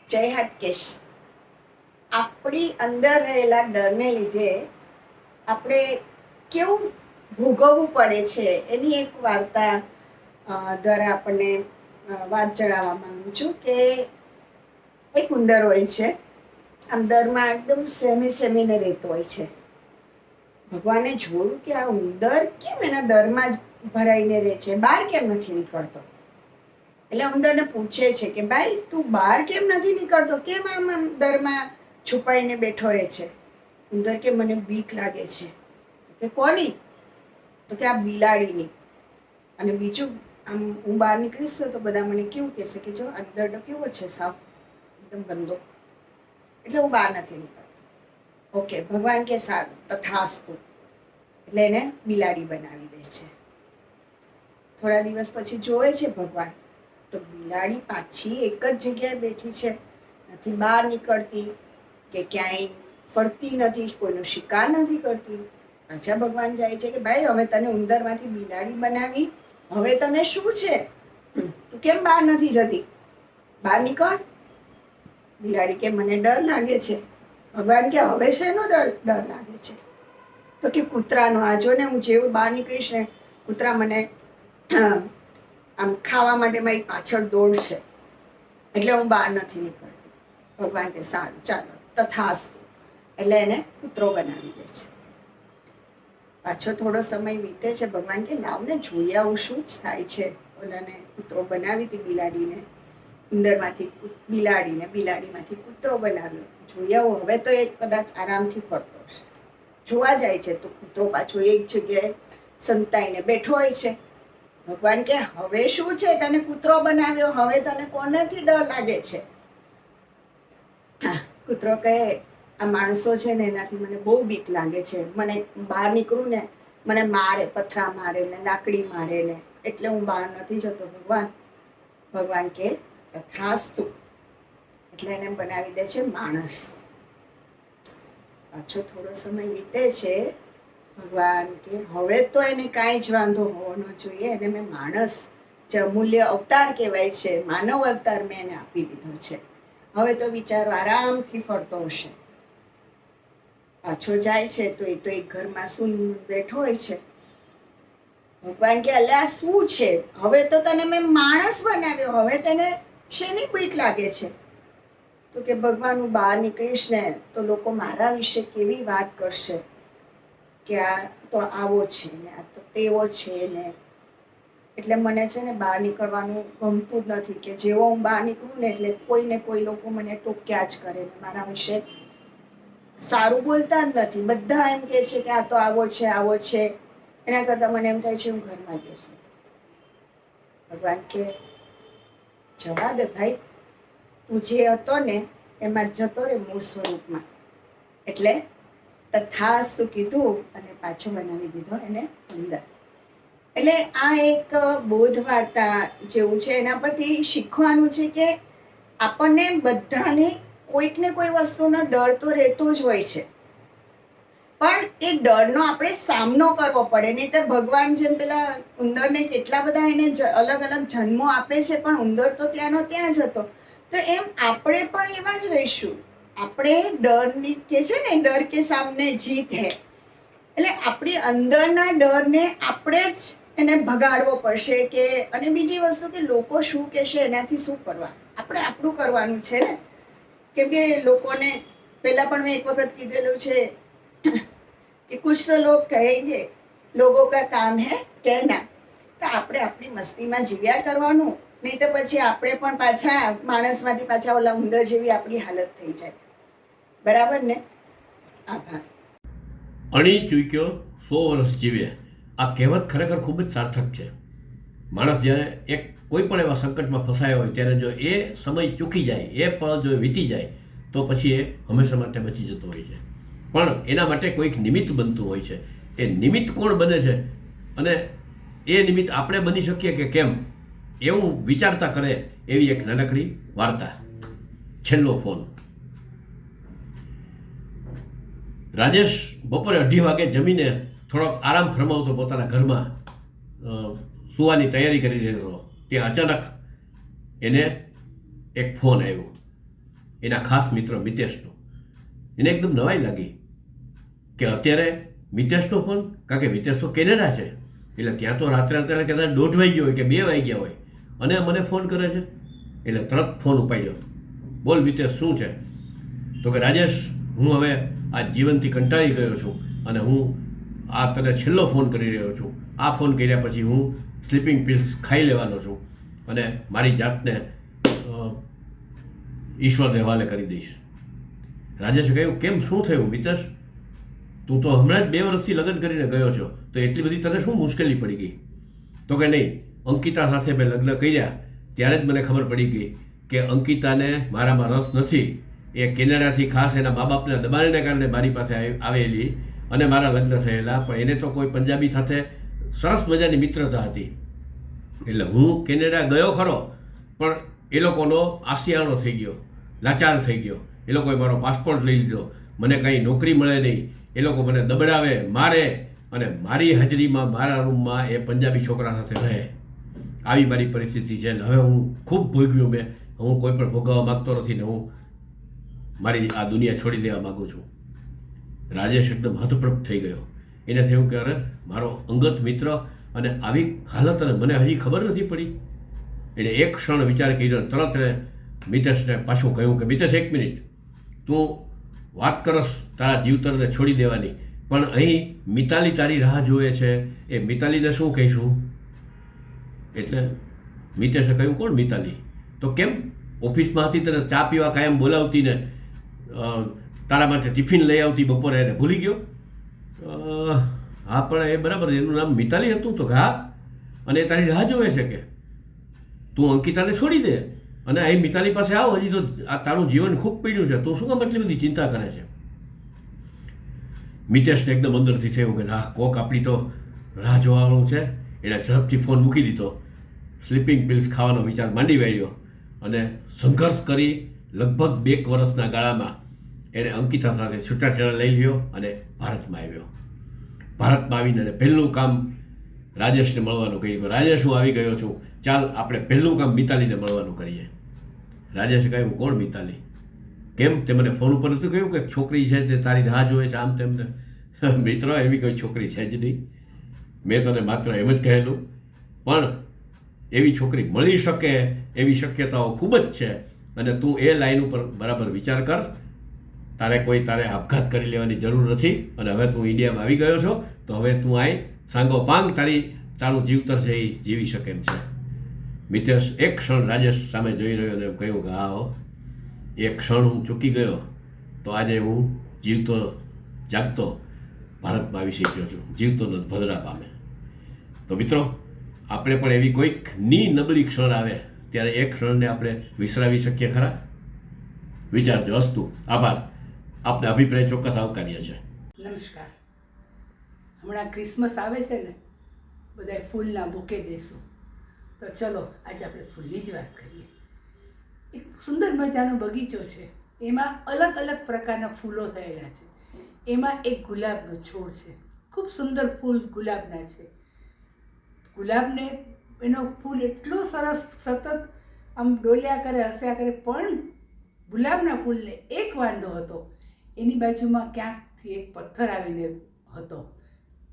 જય હાટકેશ. આપણી અંદર રહેલા ડરને લીધે આપણે કેવું ભોગવવું પડે છે એની એક વાર્તા દ્વારા આપણને વાત જણાવવા માંગુ છું કે એક ઉંદર હોય છે. આમ ડરમાં એકદમ સેમીને રહેતો હોય છે. ભગવાને જોયું કે આ ઉંદર કેમ એના દરમાં જ ભરાઈને રહે છે, બહાર કેમ નથી નીકળતો. એટલે ઉંદરને પૂછે છે કે ભાઈ તું બહાર કેમ નથી નીકળતો, કેમ આમ દરમાં છુપાઈને બેઠો રહે છે. ઉંદર કે મને બીક લાગે છે. કે કોની? તો કે આ બિલાડીની. અને બીજું આમ હું બહાર નીકળીશ તો બધા મને કેવું કહેશે કે જો આ દરડો કેવો છે, સાવ એકદમ ગંદો, એટલે હું બહાર નથી નીકળતો. ઓકે, ભગવાન કે સારું તથાસ્તુ. એટલે એને બિલાડી બનાવી દે છે. થોડા દિવસ પછી જોવે છે ભગવાન તો બિલાડી પાછી એક જ જગ્યાએ બેઠી છે, નથી બહાર નીકળતી કે ક્યાંય ફરતી નથી, કોઈનો શિકાર નથી કરતી. પાછા ભગવાન જાય છે કે ભાઈ હવે તને ઉંદરમાંથી બિલાડી બનાવી, હવે તને શું છે, તું કેમ બહાર નથી જતી, બહાર નીકળ. બિલાડી કે મને ડર લાગે છે. ભગવાન કે હવે શેનો ડર લાગે છે? તો કે કૂતરાનો. આ જો ને હું જેવું બહાર નીકળીશ ને કૂતરા મને આમ ખાવા માટે મારી પાછળ દોડશે, એટલે હું બહાર નથી નીકળતી. ભગવાન કે સારું ચાલો તથાસ્તુ. એટલે એને કૂતરો બનાવી દે છે. પાછો થોડો સમય વીતે છે. ભગવાન કે લાવને જોઈ આવું શું જ થાય છે. ઓલાને કૂતરો બનાવી હતી બિલાડીને, ઉંદરમાંથી બિલાડીને, બિલાડીમાંથી કૂતરો બનાવ્યો. જોઈ આવું હવે તો એ કદાચ આરામથી ફરતો હશે. જોવા જાય છે તો કૂતરો પાછો એક જગ્યાએ સંતાઈને બેઠો હોય છે. ભગવાન કે હવે શું છે, તને કૂતરો બનાવ્યો, હવે તને કોનેથી ડર લાગે છે? કૂતરો કહે આ માણસો છે ને એનાથી મને બહુ બીક લાગે છે. મને બહાર નીકળું ને મને મારે, પથરા મારે ને લાકડી મારે ને, એટલે હું બહાર નથી જતો ભગવાન. ભગવાન કે તથાસ્તુ. એટલે એને બનાવી દે છે માણસ. પાછો થોડો સમય વીતે છે. ભગવાન કે હવે તો એને કાંઈ જ વાંધો હોવો ન જોઈએ, એને મેં માણસ, જે અમૂલ્ય અવતાર કહેવાય છે, માનવ અવતાર મેં એને આપી દીધો છે. હવે તો બિચારો આરામથી ફરતો હશે. પાછો જાય છે તો એ તો એક ઘરમાં સૂન બેઠો હોય છે. ભગવાન કે અલ્યા શું છે, હવે તો તને મેં માણસ બનાવ્યો, હવે તને શેની બીક લાગે છે? તો કે ભગવાન હું બહાર નીકળીશ ને તો લોકો મારા વિશે કેવી વાત કરશે કે આ તો આવો છે ને આ તો તેવો છે ને, એટલે મને છે ને બહાર નીકળવાનું ગમતું જ નથી. કે જેવો હું બહાર નીકળું ને એટલે કોઈ ને કોઈ લોકો મને ટોક્યા જ કરે ને મારા વિશે સારું બોલતા જ નથી. બધા એમ કે છે કે આ તો આવો છે આવો છે. એના કરતાં મને એમ થાય છે હું ઘરમાં જ છું. ભગવાન કે જવા દે ભાઈ, તું જે હતો ને એમાં જતો રે મૂળ સ્વરૂપમાં. એટલે તથાસ્તુ કીધું અને પાછો બનાવી દીધો એને ઉંદર. એટલે આ એક બોધ વાર્તા જેવું છે. એના પરથી શીખવાનું છે કે આપણને બધાને કોઈક ને કોઈ વસ્તુનો ડર તો રહેતો જ હોય છે, પણ એ ડરનો આપણે સામનો કરવો પડે. નહીંતર ભગવાન જેમ પેલા ઉંદરને કેટલા બધા એને અલગ અલગ જન્મો આપે છે, પણ ઉંદર તો ત્યાંનો ત્યાં જ હતો. તો એમ આપણે પણ એવા જ રહીશું. આપણે ડરની કે છે ને ડર કે સામને જીત હે, એટલે આપણી અંદરના ડરને આપણે જ એને ભગાડવો પડશે. કે અને બીજી વસ્તુ કે લોકો શું કહેશે એનાથી શું કરવા, આપણે આપણું કરવાનું છે ને. કેમ કે લોકોને પહેલાં પણ મેં એક વખત કીધેલું છે કે કુછ તો લોગ કહેંગે, લોગો કા કામ હે કહેના. તો આપણે આપણી મસ્તીમાં જીવ્યા કરવાનું, નહીં તો પછી આપણે પણ પાછા માણસમાંથી પાછા ઓલા ઉંદર જેવી આપણી હાલત થઈ જાય. બરાબર ને? આભાર. અણી ચૂક્યો 100 વર્ષ જીવે. આ કહેવત ખરેખર ખૂબ જ સાર્થક છે. માણસ જ્યારે એક કોઈ પણ એવા સંકટમાં ફસાયો હોય ત્યારે જો એ સમય ચૂકી જાય, એ પળ જો વીતી જાય તો પછી એ હંમેશા માટે બચી જતો હોય છે. પણ એના માટે કોઈક નિમિત્ત બનતું હોય છે. એ નિમિત્ત કોણ બને છે અને એ નિમિત્ત આપણે બની શકીએ કે કેમ, એવું વિચારતા કરે એવી એક નાનકડી વાર્તા. છેલ્લો ફોન. રાજેશ બપોરે 2:30 વાગે જમીને થોડોક આરામ ફરમાવતો પોતાના ઘરમાં સુવાની તૈયારી કરી રહ્યો હતો. ત્યાં અચાનક એને એક ફોન આવ્યો. એના ખાસ મિત્ર મિતેશનો. એને એકદમ નવાઈ લાગી કે અત્યારે મિતેશનો ફોન, કારણ કે મિતેશ તો કેનેડા છે, એટલે ત્યાં તો રાત્રે કદાચ 1:30 વાગ્યા હોય કે 2 વાગ્યા હોય, અને મને ફોન કરે છે. એટલે તરત ફોન ઉપાડ્યો. બોલ મિતેશ, શું છે? તો કે રાજેશ, હું હવે આ જીવનથી કંટાળી ગયો છું અને હું આ તને છેલ્લો ફોન કરી રહ્યો છું. આ ફોન કર્યા પછી હું સ્લીપિંગ પિલ્સ ખાઈ લેવાનો છું અને મારી જાતને ઈશ્વરને હવાલે કરી દઈશ. રાજેશે કહ્યું, કેમ, શું થયું મિતેશ? તું તો હમણાં જ 2 વર્ષથી લગ્ન કરીને ગયો છો, તો એટલી બધી તને શું મુશ્કેલી પડી ગઈ? તો કે નહીં, અંકિતા સાથે મેં લગ્ન કર્યા ત્યારે જ મને ખબર પડી ગઈ કે અંકિતાને મારામાં રસ નથી. એ કેનેડાથી ખાસ એના મા બાપના દબાણને કારણે મારી પાસે આવેલી અને મારા લગ્ન થયેલા, પણ એને તો કોઈ પંજાબી સાથે સરસ મજાની મિત્રતા હતી. એટલે હું કેનેડા ગયો ખરો, પણ એ લોકોનો આશિયાળો થઈ ગયો, લાચાર થઈ ગયો. એ લોકોએ મારો પાસપોર્ટ લઈ લીધો, મને કંઈ નોકરી મળે નહીં, એ લોકો મને દબડાવે, મારે, અને મારી હાજરીમાં મારા રૂમમાં એ પંજાબી છોકરા સાથે રહે. આવી મારી પરિસ્થિતિ છે. હવે હું ખૂબ ભોગવ્યું મેં. હું કોઈ પણ ભોગવવા માગતો નથી ને હું મારી આ દુનિયા છોડી દેવા માગું છું. રાજેશ એકદમ હતપ્રભ થઈ ગયો. એને થયું કે અરે, મારો અંગત મિત્ર અને આવી હાલત, અને મને હજી ખબર નથી પડી. એટલે એક ક્ષણ વિચાર કર્યો, તરત એને મિતેશને પાછું કહ્યું કે મિતેશ, 1 મિનિટ, તું વાત કરસ તારા જીવતરને છોડી દેવાની, પણ અહીં મિતાલી તારી રાહ જોવે છે, એ મિતાલીને શું કહીશું? એટલે મિતેશે કહ્યું, કોણ મિતાલી? તો કેમ, ઓફિસમાં હતી તને ચા પીવા કાયમ બોલાવતી ને તારા માટે ટિફિન લઈ આવતી બપોરે, એને ભૂલી ગયો? હા, પણ એ બરાબર, એનું નામ મિતાલી હતું. તો હા, અને એ તારી રાહ જોવે છે કે તું અંકિતાને છોડી દે અને અહીં મિતાલી પાસે આવ. હજી તો આ તારું જીવન ખૂબ પીડ્યું છે, તું શું કામ એટલી બધી ચિંતા કરે છે? મિતેશને એકદમ અંદરથી થયું કે હા, કોક આપણી તો રાહ જોવાનું છે. એણે ઝડપથી ફોન મૂકી દીધો, સ્લીપિંગ પિલ્સ ખાવાનો વિચાર માંડી વાળ્યો અને સંઘર્ષ કરી લગભગ 2 વર્ષના ગાળામાં એણે અંકિતા સાથે છૂટાછેડા લઈ લ્યો અને ભારતમાં આવ્યો. ભારતમાં આવીને પહેલું કામ રાજેશને મળવાનું કહ્યું. રાજેશ, હું આવી ગયો છું, ચાલ આપણે પહેલું કામ મિતાલીને મળવાનું કરીએ. રાજેશે કહ્યું, કોણ મિતાલી? કેમ, તે મને ફોન ઉપર નતું કહ્યું કે છોકરી છે તે તારી રાહ જોવે છે આમ તેમને? મિત્ર, એવી કોઈ છોકરી છે જ નહીં. મેં તને માત્ર એમ જ કહેલું, પણ એવી છોકરી મળી શકે એવી શક્યતાઓ ખૂબ જ છે, અને તું એ લાઈન ઉપર બરાબર વિચાર કર. તારે આપઘાત કરી લેવાની જરૂર નથી, અને હવે તું ઇન્ડિયામાં આવી ગયો છો તો હવે તું આય સાંગોપાંગ તારું જીવતર છે એ જીવી શકે એમ છે. મિતેશ એક ક્ષણ રાજેશ સામે જોઈ રહ્યો અને કહ્યું કે હા, એક ક્ષણ હું ચૂકી ગયો તો આજે હું જીવતો જાગતો ભારતમાં આવી શક્યો છું, જીવતો ન ભદરા પામે. તો મિત્રો, આપણે પણ એવી કોઈક નબળી ક્ષણ આવે ત્યારે એક ક્ષણને આપણે વિસરાવી શકીએ ખરા? વિચારજો. અસ્તુ. આભાર. આપને અભિપ્રાય ચોક્કસ આવકાર્ય છે. નમસ્કાર. હમણાં ક્રિસમસ આવે છે ને, બધા ફૂલના બુકે દેશું, તો ચલો આજે આપણે ફૂલની જ વાત કરીએ. એક સુંદર મજાનો બગીચો છે, એમાં અલગ અલગ પ્રકારના ફૂલો થયેલા છે. એમાં એક ગુલાબનો છોડ છે, ખૂબ સુંદર ફૂલ ગુલાબના છે. ગુલાબને એનો ફૂલ એટલો સરસ સતત આમ ડોલ્યા કરે, હસ્યા કરે, પણ ગુલાબના ફૂલને એક વાંધો હતો, એની બાજુમાં ક્યાંકથી એક પથ્થર આવીને હતો,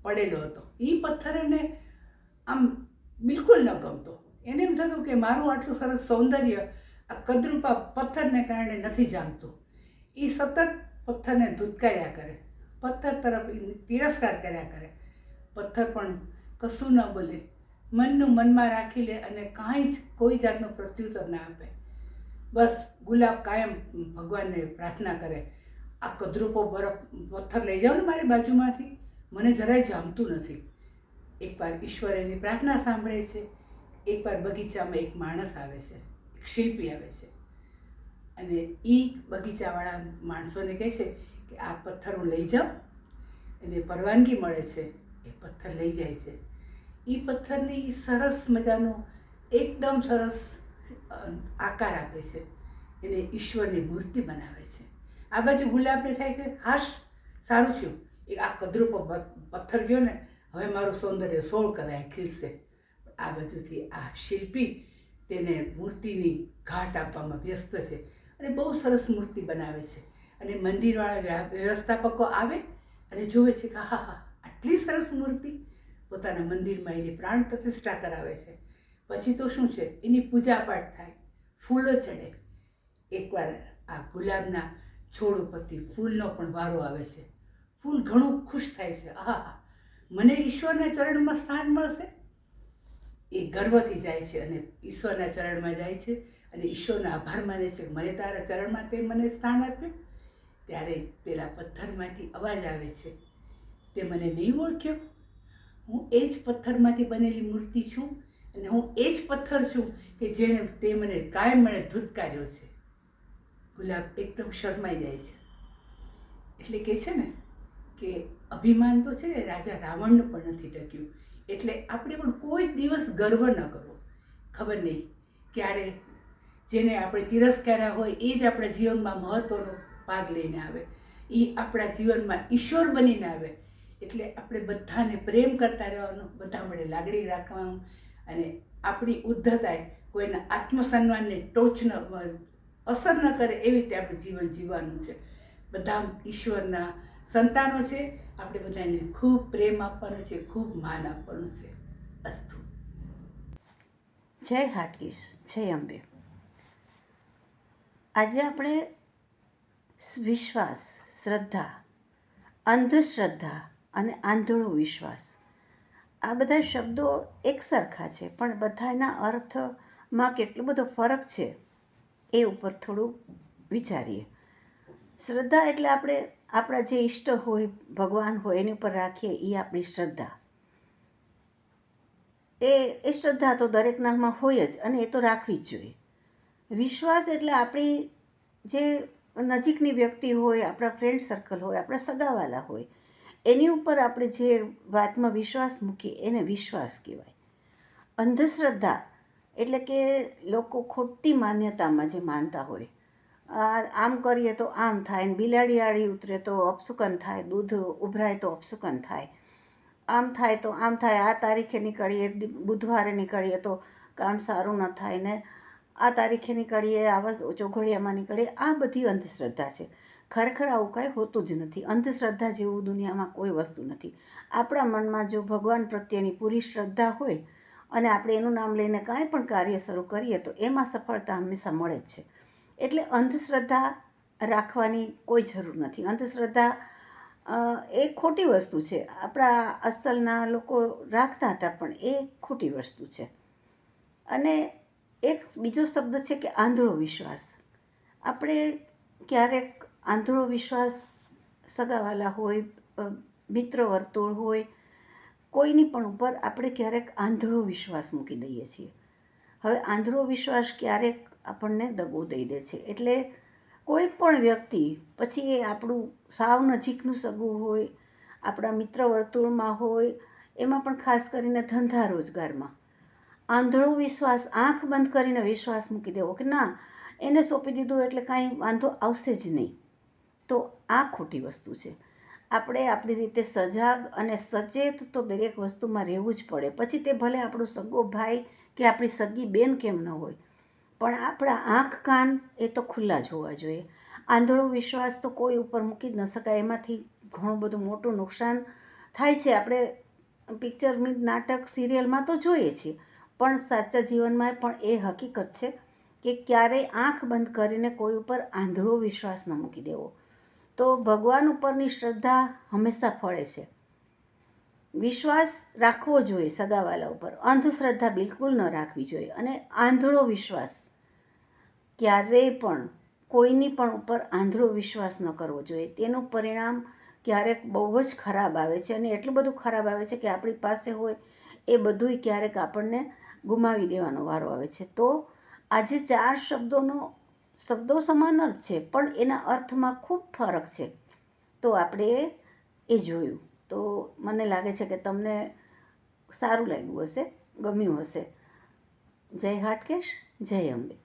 પડેલો હતો. એ પથ્થર એને આમ બિલકુલ ન ગમતો. એને એમ થતું કે મારું આટલું સરસ સૌંદર્ય આ કદરૂપા પથ્થરને કારણે નથી જામતું. એ સતત પથ્થરને ધૂતકાર્યા કરે, પથ્થર તરફ તિરસ્કાર કર્યા કરે. પથ્થર પણ કશું ન બોલે, મનનું મનમાં રાખી લે અને કાંઈ જ કોઈ જાતનો પ્રત્યુત્તર ના આપે. બસ ગુલાબ કાયમ ભગવાનને પ્રાર્થના કરે, આ કદરૂપો બરફ પથ્થર લઈ જાઓ ને મારી બાજુમાંથી, મને જરાય જામતું નથી. એકવાર ઈશ્વર એની પ્રાર્થના સાંભળે છે. એકવાર બગીચામાં એક માણસ આવે છે, એક શિલ્પી આવે છે, અને એ બગીચાવાળા માણસોને કહે છે કે આ પથ્થર હું લઈ જાઉં. એને પરવાનગી મળે છે, એ પથ્થર લઈ જાય છે. એ પથ્થરની સરસ મજાનો એકદમ સરસ આકાર આપે છે, એને ઈશ્વરની મૂર્તિ બનાવે છે. આ બાજુ ગુલાબને થાય કે હાશ, સારું થયું, એક આ કદરૂપો પથ્થર ગયો ને, હવે મારું સૌંદર્ય 16 કલાએ ખીલશે. આ બાજુથી આ શિલ્પી તેને મૂર્તિની ઘાટ આપવામાં વ્યસ્ત છે, અને બહુ સરસ મૂર્તિ બનાવે છે. અને મંદિરવાળા વ્યવસ્થાપકો આવે અને જુએ છે કે હા હા આટલી સરસ મૂર્તિ, પોતાના મંદિરમાં એની પ્રાણ પ્રતિષ્ઠા કરાવે છે. પછી તો શું છે, એની પૂજા પાઠ થાય, ફૂલો ચડે. એકવાર આ ગુલાબના છોડ ઉપરથી ફૂલનો પણ વારો આવે છે. ફૂલ ઘણું ખુશ થાય છે, આહા મને ઈશ્વરના ચરણમાં સ્થાન મળશે. એ ગર્વથી જાય છે અને ઈશ્વરના ચરણમાં જાય છે અને ઈશ્વરનો આભાર માને છે, મને તારા ચરણમાં તે મને સ્થાન આપ્યું. ત્યારે પેલા પથ્થરમાંથી અવાજ આવે છે, તે મને નહીં ઓળખ્યો? હું એ જ પથ્થરમાંથી બનેલી મૂર્તિ છું અને હું એ જ પથ્થર છું કે જેણે તે મને કાયમ મને ધૂતકાર્યો છે. ગુલાબ એકદમ શરમાઈ જાય છે. એટલે કે છે ને કે અભિમાન તો છે ને રાજા રાવણનું પણ નથી ટક્યું. એટલે આપણે પણ કોઈ દિવસ ગર્વ ન કરવો. ખબર નહીં ક્યારે જેને આપણે તિરસ્કાર્યા હોય એ જ આપણા જીવનમાં મહત્ત્વનો ભાગ લઈને આવે, એ આપણા જીવનમાં ઈશ્વર બનીને આવે. એટલે આપણે બધાને પ્રેમ કરતા રહેવાનું, બધા મળે લાગણી રાખવાનું અને આપણી ઉદ્ધતાએ કોઈના આત્મસન્માનને ટોચ ન અસર ન કરે એવી રીતે આપણે જીવન જીવવાનું છે. બધા ઈશ્વરના સંતાનો છે, આપણે બધાને ખૂબ પ્રેમ આપવાનો છે, ખૂબ માન આપવાનું છે. અસ્તુ. જય હાટકેશ, જય અંબે. આજે આપણે વિશ્વાસ, શ્રદ્ધા, અંધશ્રદ્ધા અને આંધળો વિશ્વાસ, આ બધા શબ્દો એક સરખા છે, પણ બધાના અર્થમાં કેટલો બધો ફરક છે એ ઉપર થોડું વિચારીએ. શ્રદ્ધા એટલે આપણે આપણા જે ઈષ્ટ હોય, ભગવાન હોય, એની ઉપર રાખીએ એ આપણી શ્રદ્ધા. એ શ્રદ્ધા તો દરેકનામાં હોય જ અને એ તો રાખવી જ જોઈએ. વિશ્વાસ એટલે આપણી જે નજીકની વ્યક્તિ હોય, આપણા ફ્રેન્ડ સર્કલ હોય, આપણા સગાવાલા હોય, એની ઉપર આપણે જે વાતમાં વિશ્વાસ મૂકીએ એને વિશ્વાસ કહેવાય. અંધશ્રદ્ધા એટલે કે લોકો ખોટી માન્યતામાં જે માનતા હોય, આમ કરીએ તો આમ થાય, બિલાડી આડી ઉતરે તો અપશુકન થાય, દૂધ ઉભરાય તો અપશુકન થાય, આમ થાય તો આમ થાય, આ તારીખે નીકળીએ, બુધવારે નીકળીએ તો કામ સારું ન થાય ને, આ તારીખે નીકળીએ, આવા ચોઘડિયામાં નીકળીએ, આ બધી અંધશ્રદ્ધા છે. ખરેખર આવું કાંઈ હોતું જ નથી. અંધશ્રદ્ધા જેવું દુનિયામાં કોઈ વસ્તુ નથી. આપણા મનમાં જો ભગવાન પ્રત્યેની પૂરી શ્રદ્ધા હોય અને આપણે એનું નામ લઈને કાંઈ પણ કાર્ય શરૂ કરીએ તો એમાં સફળતા હંમેશા મળે જ છે. એટલે અંધશ્રદ્ધા રાખવાની કોઈ જરૂર નથી. અંધશ્રદ્ધા એ ખોટી વસ્તુ છે. આપણા અસલના લોકો રાખતા હતા પણ એ ખોટી વસ્તુ છે. અને એક બીજો શબ્દ છે કે આંધળો વિશ્વાસ. આપણે ક્યારેક આંધળો વિશ્વાસ, સગાવાલા હોય, મિત્ર વર્તુળ હોય, કોઈની પણ ઉપર આપણે ક્યારેક આંધળો વિશ્વાસ મૂકી દઈએ છીએ. હવે આંધળો વિશ્વાસ ક્યારેક આપણને દગો દઈ દે છે. એટલે કોઈ પણ વ્યક્તિ, પછી એ આપણું સાવ નજીકનું સગું હોય, આપણા મિત્ર વર્તુળમાં હોય, એમાં પણ ખાસ કરીને ધંધા રોજગારમાં આંધળો વિશ્વાસ, આંખ બંધ કરીને વિશ્વાસ મૂકી દેવો કે ના એને સોંપી દીધું એટલે કાંઈ વાંધો આવશે જ નહીં, તો આ ખોટી વસ્તુ છે. આપણે આપણી રીતે સજાગ અને સચેત તો દરેક વસ્તુમાં રહેવું જ પડે. પછી તે ભલે આપણો સગો ભાઈ કે આપણી સગી બેન કેમ ન હોય, પણ આપણા આંખ કાન એ તો ખુલ્લા જ હોવા જોઈએ. આંધળો વિશ્વાસ તો કોઈ ઉપર મૂકી જ ન શકાય. એમાંથી ઘણું બધું મોટું નુકસાન થાય છે. આપણે પિક્ચર, નાટક, સિરિયલમાં તો જોઈએ છીએ, પણ સાચા જીવનમાં પણ એ હકીકત છે કે ક્યારેય આંખ બંધ કરીને કોઈ ઉપર આંધળો વિશ્વાસ ન મૂકી દેવો. તો ભગવાન ઉપરની શ્રદ્ધા હંમેશા ફળે છે. વિશ્વાસ રાખવો જોઈએ સગાવાલા ઉપર, અંધશ્રદ્ધા બિલકુલ ન રાખવી જોઈએ. અને આંધળો વિશ્વાસ ક્યારેય પણ કોઈની પણ ઉપર આંધળો વિશ્વાસ ન કરવો જોઈએ. તેનું પરિણામ ક્યારેક બહુ જ ખરાબ આવે છે. અને એટલું બધું ખરાબ આવે છે કે આપણી પાસે હોય એ બધુંય ક્યારેક આપણને ગુમાવી દેવાનો વારો આવે છે. તો આજે 4 શબ્દો સમાન જ છે પણ એના અર્થમાં ખૂબ ફરક છે. તો આપણે એ જોયું. તો મને લાગે છે કે તમને સારું લાગ્યું હશે, ગમ્યું હશે. જય હાટકેશ, જય અંબે.